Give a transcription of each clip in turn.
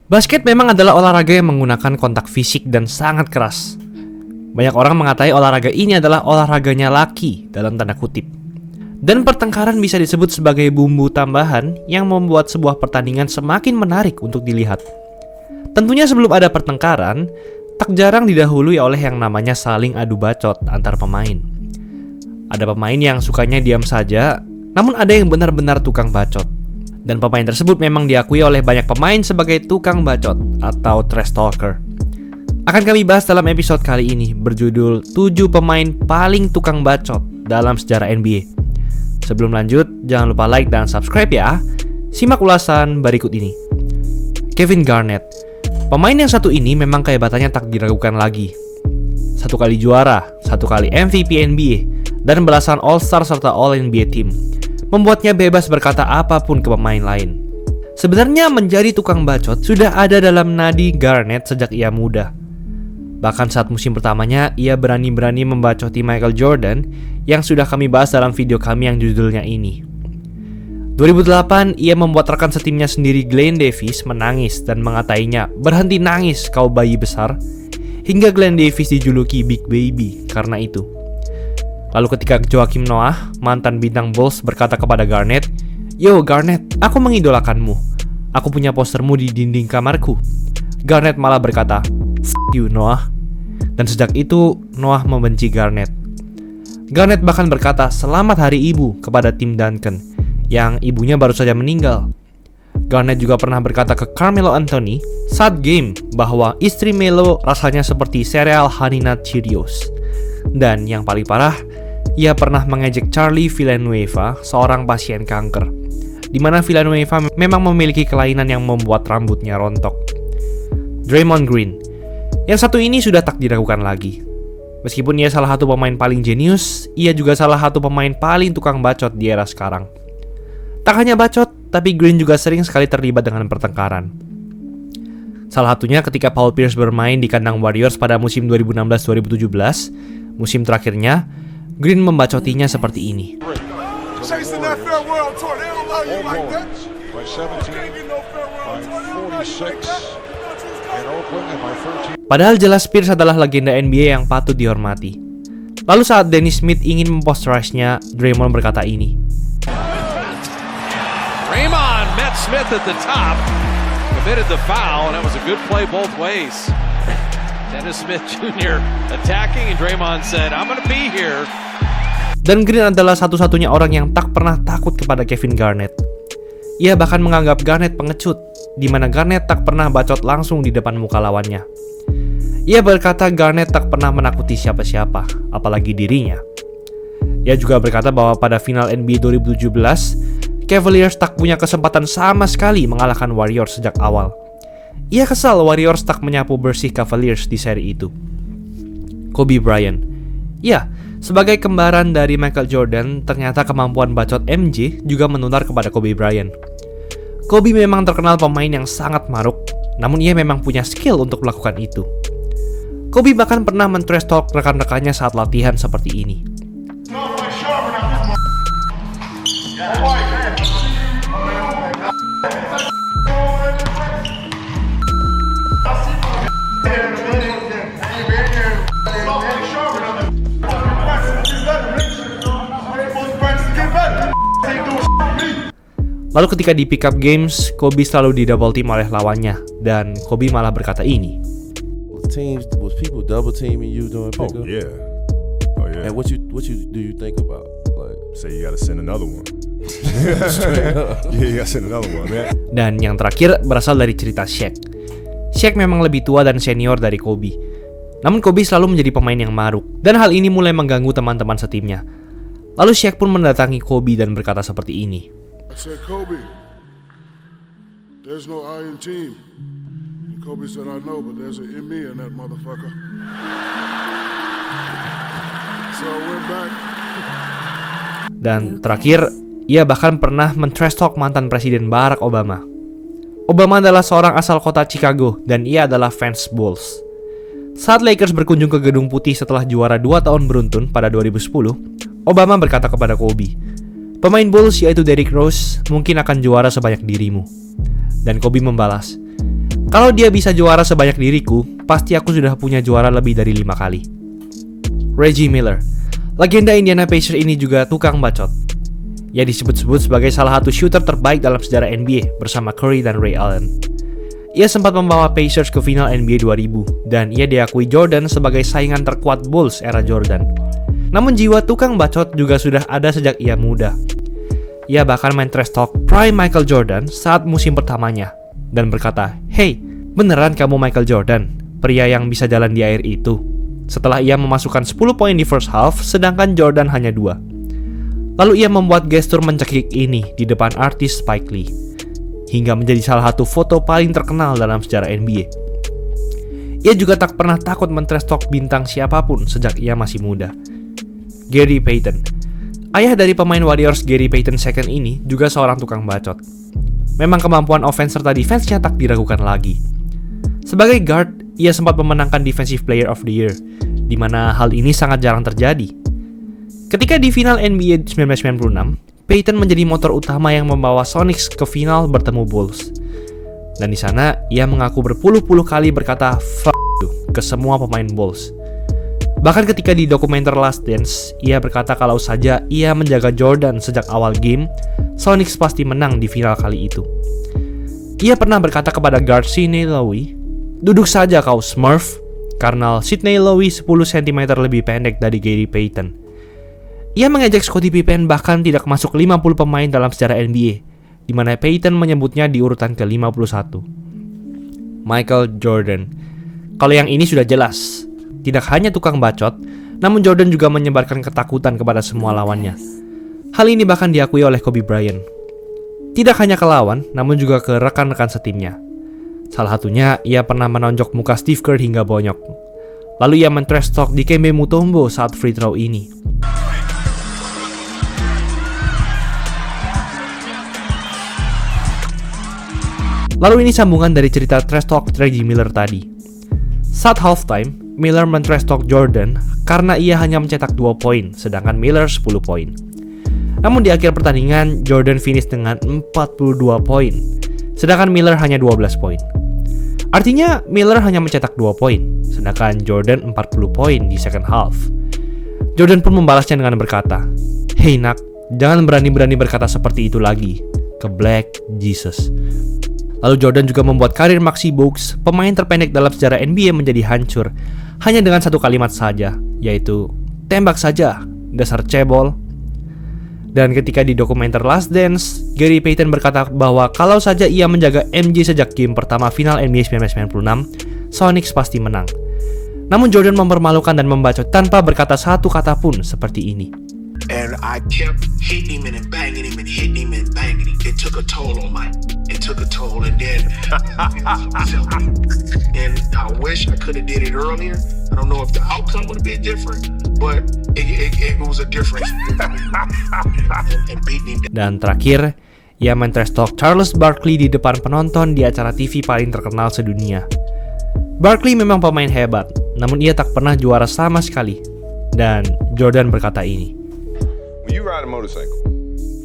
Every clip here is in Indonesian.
Basket memang adalah olahraga yang menggunakan kontak fisik dan sangat keras. Banyak orang mengatai olahraga ini adalah olahraganya laki dalam tanda kutip. Dan pertengkaran bisa disebut sebagai bumbu tambahan yang membuat sebuah pertandingan semakin menarik untuk dilihat. Tentunya sebelum ada pertengkaran, tak jarang didahului oleh yang namanya saling adu bacot antar pemain. Ada pemain yang sukanya diam saja, namun ada yang benar-benar tukang bacot. Dan pemain tersebut memang diakui oleh banyak pemain sebagai tukang bacot atau trash talker. Akan kami bahas dalam episode kali ini berjudul 7 pemain paling tukang bacot dalam sejarah NBA. Sebelum lanjut, jangan lupa like dan subscribe ya. Simak ulasan berikut ini. Kevin Garnett. Pemain yang satu ini memang kehebatannya tak diragukan lagi. 1 kali juara, 1 kali MVP NBA, dan belasan All-Star serta All-NBA team membuatnya bebas berkata apapun ke pemain lain. Sebenarnya menjadi tukang bacot sudah ada dalam nadi Garnett sejak ia muda. Bahkan saat musim pertamanya, ia berani-berani membacoti Michael Jordan yang sudah kami bahas dalam video kami yang judulnya ini. 2008, ia membuat rekan setimnya sendiri Glenn Davis menangis dan mengatainya, "Berhenti nangis kau bayi besar." Hingga Glenn Davis dijuluki Big Baby karena itu. Lalu ketika Joakim Noah, mantan bintang Bulls, berkata kepada Garnett, "Yo Garnett, aku mengidolakanmu. Aku punya postermu di dinding kamarku." Garnett malah berkata, "F*** you Noah." Dan sejak itu, Noah membenci Garnett. Garnett bahkan berkata selamat hari ibu kepada Tim Duncan, yang ibunya baru saja meninggal. Garnett juga pernah berkata ke Carmelo Anthony saat game bahwa istri Melo rasanya seperti sereal Honey Nut Cheerios. Dan yang paling parah, ia pernah mengejek Charlie Villanueva, seorang pasien kanker, di mana Villanueva memang memiliki kelainan yang membuat rambutnya rontok. Draymond Green. Yang satu ini sudah tak diragukan lagi. Meskipun ia salah satu pemain paling jenius, ia juga salah satu pemain paling tukang bacot di era sekarang. Tak hanya bacot, tapi Green juga sering sekali terlibat dengan pertengkaran. Salah satunya ketika Paul Pierce bermain di kandang Warriors pada musim 2016-2017, musim terakhirnya, Green membacotinya seperti ini. Padahal jelas Pierce adalah legenda NBA yang patut dihormati. Lalu saat Dennis Smith ingin memposterize-nya, Draymond berkata ini. Draymond met Smith at the top, committed the foul, and that was a good play both ways. Dennis Smith Jr. attacking, and Draymond said, "I'm gonna be here." Dan Green adalah satu-satunya orang yang tak pernah takut kepada Kevin Garnett. Ia bahkan menganggap Garnett pengecut, di mana Garnett tak pernah bacot langsung di depan muka lawannya. Ia berkata Garnett tak pernah menakuti siapa-siapa, apalagi dirinya. Ia juga berkata bahwa pada final NBA 2017, Cavaliers tak punya kesempatan sama sekali mengalahkan Warriors sejak awal. Ia kesal Warriors tak menyapu bersih Cavaliers di seri itu. Kobe Bryant. Ya, sebagai kembaran dari Michael Jordan, ternyata kemampuan bacot MJ juga menular kepada Kobe Bryant. Kobe memang terkenal pemain yang sangat maruk, namun ia memang punya skill untuk melakukan itu. Kobe bahkan pernah men-trash talk rekan-rekannya saat latihan seperti ini. Lalu ketika di pick up games, Kobe selalu di double team oleh lawannya, dan Kobe malah berkata ini. Was people double teaming you during pick up? Oh yeah. And what do you think about? Like, Say you gotta send another one. Yeah, you gotta send another one, man. Dan yang terakhir berasal dari cerita Shaq. Shaq memang lebih tua dan senior dari Kobe. Namun Kobe selalu menjadi pemain yang maruk, dan hal ini mulai mengganggu teman-teman setimnya. Lalu Shaq pun mendatangi Kobe dan berkata seperti ini. I said, "Kobe, there's no I in team." And Kobe said, "I know, but there's an in me in that motherfucker." So I went back. Dan terakhir, ia bahkan pernah men-trash talk mantan Presiden Barack Obama. Obama adalah seorang asal kota Chicago dan ia adalah fans Bulls. Saat Lakers berkunjung ke Gedung Putih setelah juara 2 tahun beruntun pada 2010, Obama berkata kepada Kobe, "Pemain Bulls yaitu Derrick Rose mungkin akan juara sebanyak dirimu." Dan Kobe membalas, Kalau dia bisa juara sebanyak diriku, pasti aku sudah punya juara lebih dari 5 kali. Reggie Miller, legenda Indiana Pacers ini juga tukang bacot. Ia disebut-sebut sebagai salah satu shooter terbaik dalam sejarah NBA bersama Curry dan Ray Allen. Ia sempat membawa Pacers ke final NBA 2000 dan ia diakui Jordan sebagai saingan terkuat Bulls era Jordan. Namun jiwa tukang bacot juga sudah ada sejak ia muda. Ia bahkan main trash talk prime Michael Jordan saat musim pertamanya dan berkata, "Hey, beneran kamu Michael Jordan, pria yang bisa jalan di air itu?" Setelah ia memasukkan 10 poin di first half, sedangkan Jordan hanya 2. Lalu ia membuat gestur mencekik ini di depan artis Spike Lee, hingga menjadi salah satu foto paling terkenal dalam sejarah NBA. Ia juga tak pernah takut men-trash talk bintang siapapun sejak ia masih muda. Gary Payton, ayah dari pemain Warriors Gary Payton II ini juga seorang tukang bacot. Memang kemampuan offense serta defense-nya tak diragukan lagi. Sebagai guard, ia sempat memenangkan Defensive Player of the Year, di mana hal ini sangat jarang terjadi. Ketika di final NBA 1996, Payton menjadi motor utama yang membawa Sonics ke final bertemu Bulls. Dan di sana, ia mengaku berpuluh-puluh kali berkata "fuck you" ke semua pemain Bulls. Bahkan ketika di dokumenter Last Dance, ia berkata kalau saja ia menjaga Jordan sejak awal game, Sonics pasti menang di final kali itu. Ia pernah berkata kepada guard Sidney Lowe, "Duduk saja kau Smurf," karena Sidney Lowe 10 cm lebih pendek dari Gary Payton. Ia mengejek Scottie Pippen bahkan tidak masuk 50 pemain dalam sejarah NBA, di mana Payton menyebutnya di urutan ke-51. Michael Jordan. Kalau yang ini sudah jelas, tidak hanya tukang bacot, namun Jordan juga menyebarkan ketakutan kepada semua lawannya. Hal ini bahkan diakui oleh Kobe Bryant. Tidak hanya ke lawan, namun juga ke rekan-rekan setimnya. Salah satunya, ia pernah menonjok muka Steve Kerr hingga bonyok. Lalu ia men-trash talk di Kembe Mutombo saat free throw ini. Lalu ini sambungan dari cerita trash talk Reggie Miller tadi. Saat halftime, Miller men-trash talk Jordan karena ia hanya mencetak 2 poin, sedangkan Miller 10 poin. Namun di akhir pertandingan, Jordan finish dengan 42 poin, sedangkan Miller hanya 12 poin. Artinya, Miller hanya mencetak 2 poin, sedangkan Jordan 40 poin di second half. Jordan pun membalasnya dengan berkata, "Hey nak, jangan berani-berani berkata seperti itu lagi ke Black Jesus." Lalu Jordan juga membuat karir Maxi Bogues, pemain terpendek dalam sejarah NBA, menjadi hancur hanya dengan satu kalimat saja, yaitu "tembak saja, dasar cebol." Dan ketika di dokumenter Last Dance, Gary Payton berkata bahwa kalau saja ia menjaga MJ sejak game pertama final NBA 1996, Sonics pasti menang. Namun Jordan mempermalukan dan membacot tanpa berkata satu kata pun seperti ini. And I kept hitting him and banging him and hitting him and banging him. It took a toll on my. It took a toll, and then and I wish I could have did it earlier. I don't know if the outcome would have been different, but it was a difference. and beating him. Dan terakhir, ia men-trash talk Charles Barkley di depan penonton di acara TV paling terkenal sedunia. Barkley memang pemain hebat, namun ia tak pernah juara sama sekali. Dan Jordan berkata ini. When you ride a motorcycle,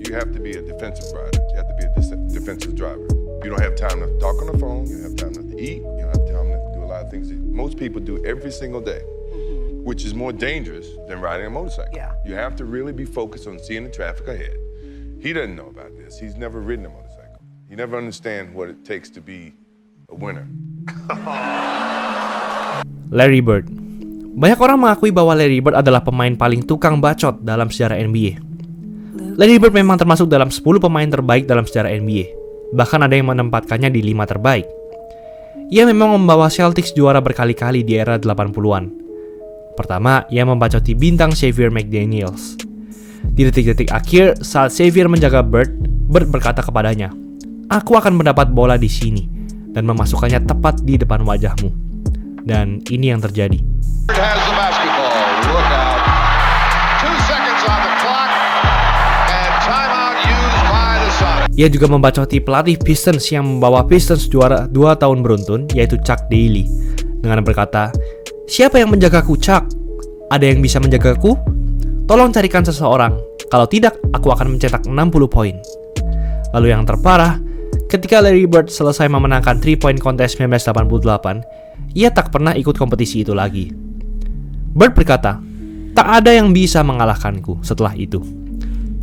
you have to be a defensive rider. You have to be a defensive driver. You don't have time to talk on the phone. You don't have time to eat. You don't have time to do a lot of things that most people do every single day, which is more dangerous than riding a motorcycle. Yeah. You have to really be focused on seeing the traffic ahead. He doesn't know about this. He's never ridden a motorcycle. He never understands what it takes to be a winner. Larry Bird. Banyak orang mengakui bahwa Larry Bird adalah pemain paling tukang bacot dalam sejarah NBA. Larry Bird memang termasuk dalam 10 pemain terbaik dalam sejarah NBA. Bahkan ada yang menempatkannya di 5 terbaik. Ia memang membawa Celtics juara berkali-kali di era 80-an. Pertama, ia membacoti bintang Xavier McDaniels. Di detik-detik akhir, saat Xavier menjaga Bird, Bird berkata kepadanya, "Aku akan mendapat bola di sini," dan memasukkannya tepat di depan wajahmu. Dan ini yang terjadi. Has the basketball. Look out. 2 seconds on the clock and timeout used by the Sonics. Ia juga membacoti pelatih Pistons yang membawa Pistons juara 2 tahun beruntun, yaitu Chuck Daly, dengan berkata, "Siapa yang menjagaku, Chuck? Ada yang bisa menjagaku? Tolong carikan seseorang. Kalau tidak, aku akan mencetak 60 poin." Lalu yang terparah, ketika Larry Bird selesai memenangkan 3-point contest 1988, ia tak pernah ikut kompetisi itu lagi. Bird berkata, "Tak ada yang bisa mengalahkanku setelah itu."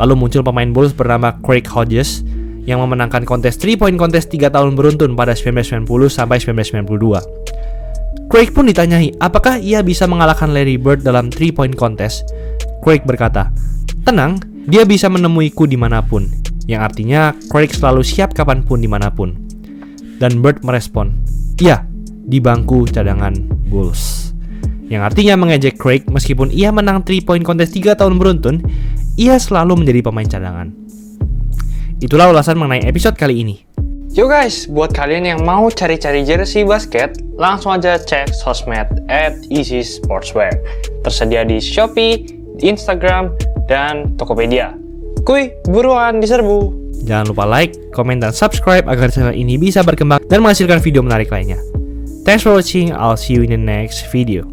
Lalu muncul pemain Bulls bernama Craig Hodges yang memenangkan kontes 3-point contest 3 tahun beruntun pada 1990 sampai 1992. Craig pun ditanyai apakah ia bisa mengalahkan Larry Bird dalam 3-point contest. Craig berkata, "Tenang, dia bisa menemuiku dimanapun." Yang artinya Craig selalu siap kapanpun dimanapun. Dan Bird merespon, "Ya, di bangku cadangan Bulls." Yang artinya mengejek Craig meskipun ia menang 3-point contest 3 tahun beruntun, ia selalu menjadi pemain cadangan. Itulah ulasan mengenai episode kali ini. Yo guys, buat kalian yang mau cari-cari jersey basket, langsung aja cek sosmed @easysportswear. Tersedia di Shopee, di Instagram, dan Tokopedia. Kuy, buruan diserbu. Jangan lupa like, komen, dan subscribe agar channel ini bisa berkembang dan menghasilkan video menarik lainnya. Thanks for watching, I'll see you in the next video.